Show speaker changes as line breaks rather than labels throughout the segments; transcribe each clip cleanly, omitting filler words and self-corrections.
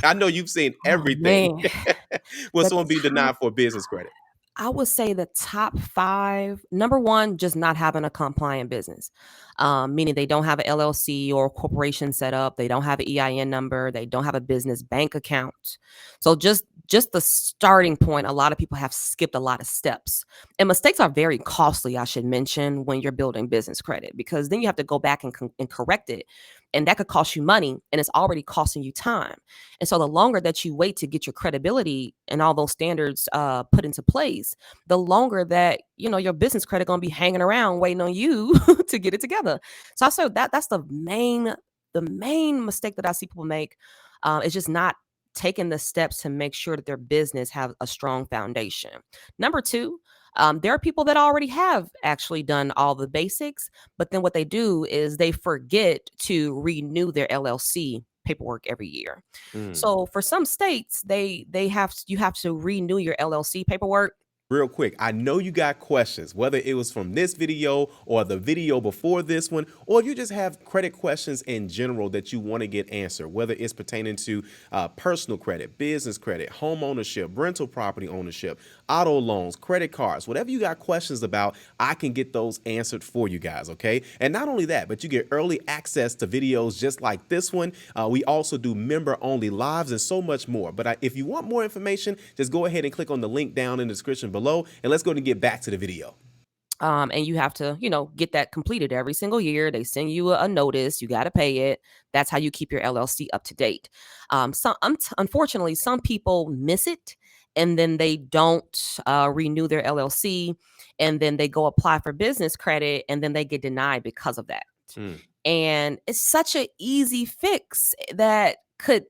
I know you've seen
Oh
everything.
man,
Will
the
someone be
top
denied for business credit?
I would say the top 5, number 1, just not having a compliant business, meaning they don't have a LLC or corporation set up, they don't have an EIN number, they don't have a business bank account. So just the starting point, a lot of people have skipped a lot of steps. And mistakes are very costly, I should mention, when you're building business credit, because then you have to go back and correct it. And that could cost you money, and it's already costing you time. And so the longer that you wait to get your credibility and all those standards put into place, the longer that your business credit gonna be hanging around waiting on you to get it together. So I say that's the main mistake that I see people make, is just not taking the steps to make sure that their business have a strong foundation. Number 2, there are people that already have actually done all the basics, but then what they do is they forget to renew their LLC paperwork every year.
Mm.
So for some states, you have to renew your LLC paperwork.
Real quick, I know you got questions, whether it was from this video or the video before this one, or if you just have credit questions in general that you want to get answered, whether it's pertaining to personal credit, business credit, home ownership, rental property ownership, auto loans, credit cards, whatever you got questions about, I can get those answered for you guys, okay? And not only that, but you get early access to videos just like this one. We also do member-only lives and so much more. But if you want more information, just go ahead and click on the link down in the description below, and let's go and get back to the video.
And you have to, get that completed every single year. They send you a notice. You got to pay it. That's how you keep your LLC up to date. Unfortunately, some people miss it, and then they don't renew their LLC, and then they go apply for business credit, and then they get denied because of that.
Mm.
And it's such an easy fix that could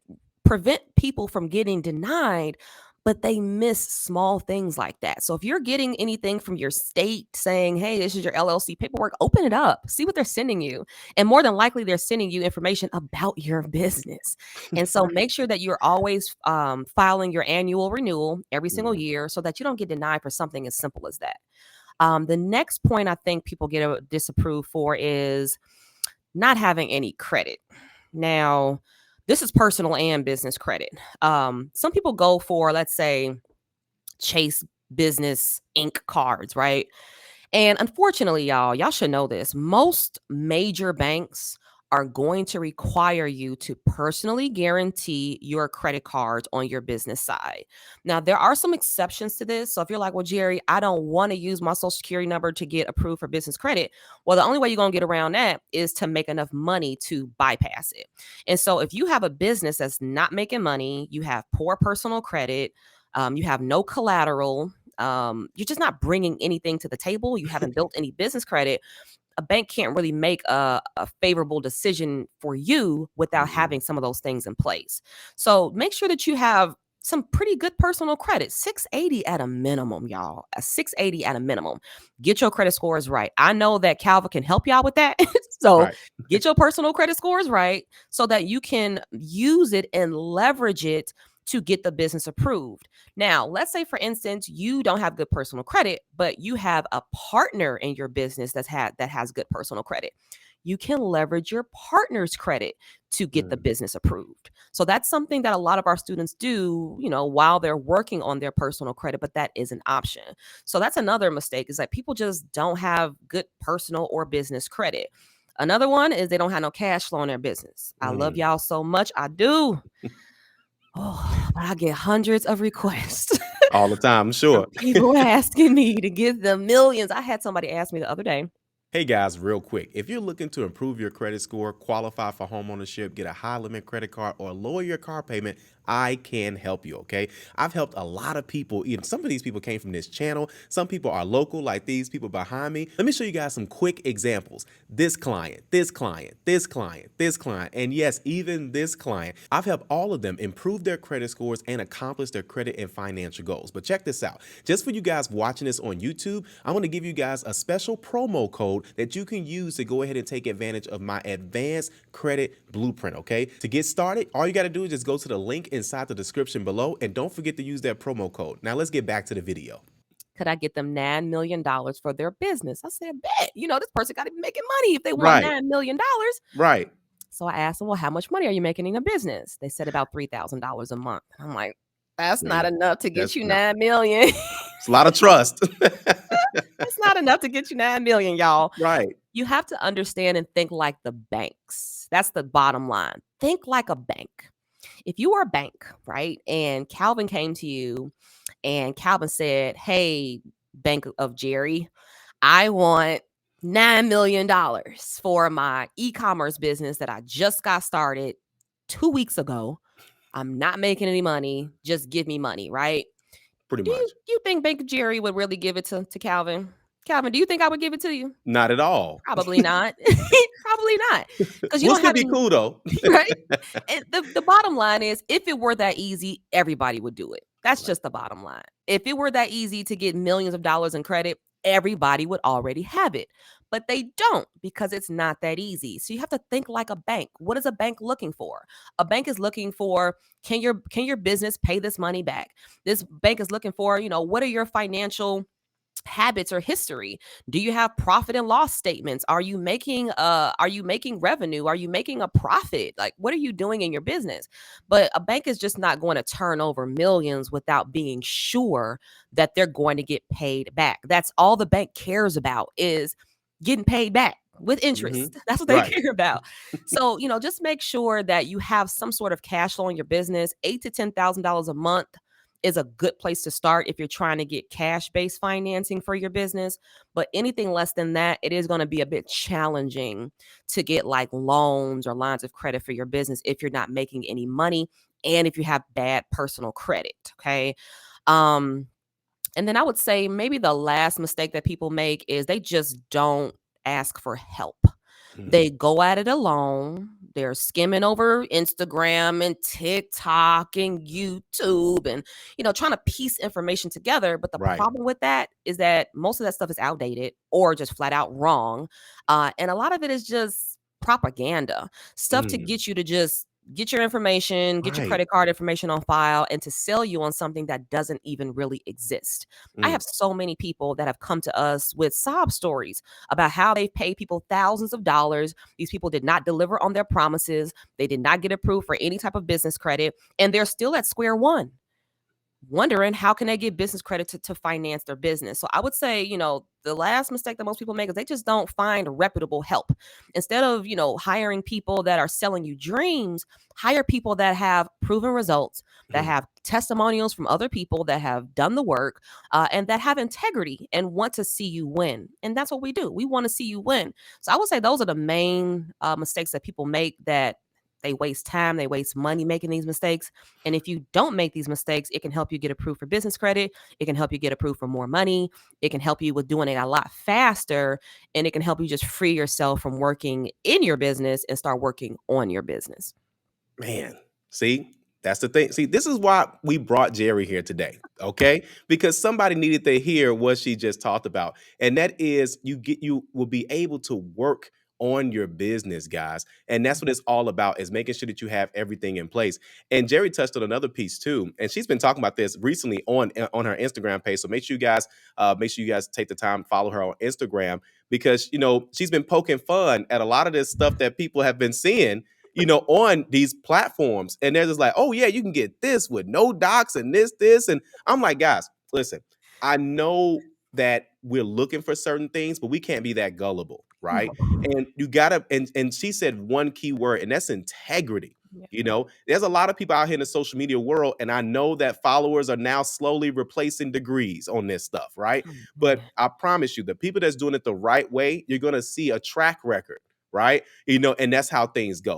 prevent people from getting denied, but they miss small things like that. So if you're getting anything from your state saying, hey, this is your LLC paperwork, open it up, see what they're sending you. And more than likely, they're sending you information about your business. And so make sure that you're always filing your annual renewal every single
Mm.
year so that you don't get denied for something as simple as that. The next point I think people get disapproved for is not having any credit. Now, this is personal and business credit. Some people go for, let's say, Chase Business Inc. cards, right? And unfortunately, y'all should know this. Most major banks are going to require you to personally guarantee your credit cards on your business side. Now, there are some exceptions to this. So if you're like, well, Jeri, I don't want to use my social security number to get approved for business credit. Well, the only way you're going to get around that is to make enough money to bypass it. And so if you have a business that's not making money, you have poor personal credit, you have no collateral, you're just not bringing anything to the table, you haven't built any business credit, a bank can't really make a favorable decision for you without
Mhm.
having some of those things in place. So make sure that you have some pretty good personal credit, 680 at a minimum, y'all. A 680 at a minimum. Get your credit scores right. I know that Calva can help y'all with that. So
Right.
get your personal credit scores right so that you can use it and leverage it to get the business approved. Now, let's say, for instance, you don't have good personal credit, but you have a partner in your business that has good personal credit. You can leverage your partner's credit to get the
Mm.
business approved. So that's something that a lot of our students do, while they're working on their personal credit, but that is an option. So that's another mistake, is that people just don't have good personal or business credit. Another one is they don't have no cash flow in their business. I love
Mm.
y'all so much. I do. Oh, but I get hundreds of requests
All the time, I'm
from
sure.
people asking me to give them millions. I had somebody ask me the other day.
Hey guys, real quick, if you're looking to improve your credit score, qualify for homeownership, get a high limit credit card, or lower your car payment, I can help you, okay? I've helped a lot of people. Even some of these people came from this channel. Some people are local, like these people behind me. Let me show you guys some quick examples. This client, this client, this client, this client, and yes, even this client. I've helped all of them improve their credit scores and accomplish their credit and financial goals. But check this out. Just for you guys watching this on YouTube, I'm going to give you guys a special promo code that you can use to go ahead and take advantage of my advanced credit blueprint, okay? To get started, all you got to do is just go to the link inside the description below, and don't forget to use that promo code. Now let's get back to the video.
Could I get them $9 million for their business? I said, bet. This person got to be making money if they want
Right,
$9 million.
right.
So I asked them, well, how much money are you making in a business? They said about $3,000 a month. I'm like, that's not
See,
enough to get
that's
you
no.
9 million.
It's a lot of trust.
It's not enough to get you 9 million, y'all.
Right.
You have to understand and think like the banks. That's the bottom line. Think like a bank. If you were a bank, right, and Calvin came to you and Calvin said, hey, Bank of Jeri, I want $9 million for my e-commerce business that I just got started 2 weeks ago. I'm not making any money. Just give me money, right?
Pretty
Do you
much.
you think Bank of Jeri would really give it to Calvin? Calvin, do you think I would give it to you?
Not at all.
Probably not. Probably not, because you
We'll
don't
still
have
be
any.
cool though.
Right? And the bottom line is, if it were that easy, everybody would do it. That's
Right.
just the bottom line. If it were that easy to get millions of dollars in credit, everybody would already have it. But they don't, because it's not that easy. So you have to think like a bank. What is a bank looking for? A bank is looking for, can your business pay this money back? This bank is looking for, what are your financial habits or history? Do you have profit and loss statements? Are you making revenue? Are you making a profit? Like, what are you doing in your business? But a bank is just not going to turn over millions without being sure that they're going to get paid back. That's all the bank cares about, is getting paid back with
Hmm.
interest. That's what they
Right.
care about. So, just make sure that you have some sort of cash flow in your business. $8,000 to $10,000 a month is a good place to start if you're trying to get cash-based financing for your business. But anything less than that, it is going to be a bit challenging to get like loans or lines of credit for your business if you're not making any money and if you have bad personal credit. Okay. Um, and then I would say maybe the last mistake that people make is they just don't ask for help.
Mm.
They go at it alone. They're skimming over Instagram and TikTok and YouTube and, trying to piece information together. But the
Right.
problem with that is that most of that stuff is outdated or just flat out wrong. And a lot of it is just propaganda, stuff to
Mm.
get you to just get your information, get your
Right.
credit card information on file, and to sell you on something that doesn't even really exist. I
Mm.
have so many people that have come to us with sob stories about how they've paid people thousands of dollars. These people did not deliver on their promises. They did not get approved for any type of business credit, and they're still at square one, wondering how can they get business credit to finance their business. So I would say, the last mistake that most people make is they just don't find reputable help. Instead of, hiring people that are selling you dreams, hire people that have proven results, that
Mm.
have testimonials from other people that have done the work, and that have integrity and want to see you win. And that's what we do. We want to see you win. So I would say those are the main mistakes that people make, that they waste time, they waste money making these mistakes. And if you don't make these mistakes, it can help you get approved for business credit. It can help you get approved for more money. It can help you with doing it a lot faster. And it can help you just free yourself from working in your business and start working on your business.
Man, see, that's the thing. See, this is why we brought Jeri here today, okay? Because somebody needed to hear what she just talked about, and that is you will be able to work on your business, guys, and that's what it's all about, is making sure that you have everything in place. And Jeri touched on another piece too, and she's been talking about this recently on her Instagram page. So make sure you guys take the time to follow her on Instagram, because she's been poking fun at a lot of this stuff that people have been seeing on these platforms. And they're just like, oh, yeah, you can get this with no docs and this. And I'm like, guys, listen, I know that we're looking for certain things, but we can't be that gullible, right? And you gotta, and she said one key word, and that's integrity.
Yeah.
There's a lot of people out here in the social media world, and I know that followers are now slowly replacing degrees on this stuff, right?
Oh,
But
man.
I promise you, the people that's doing it the right way, you're gonna see a track record, right? And that's how things go.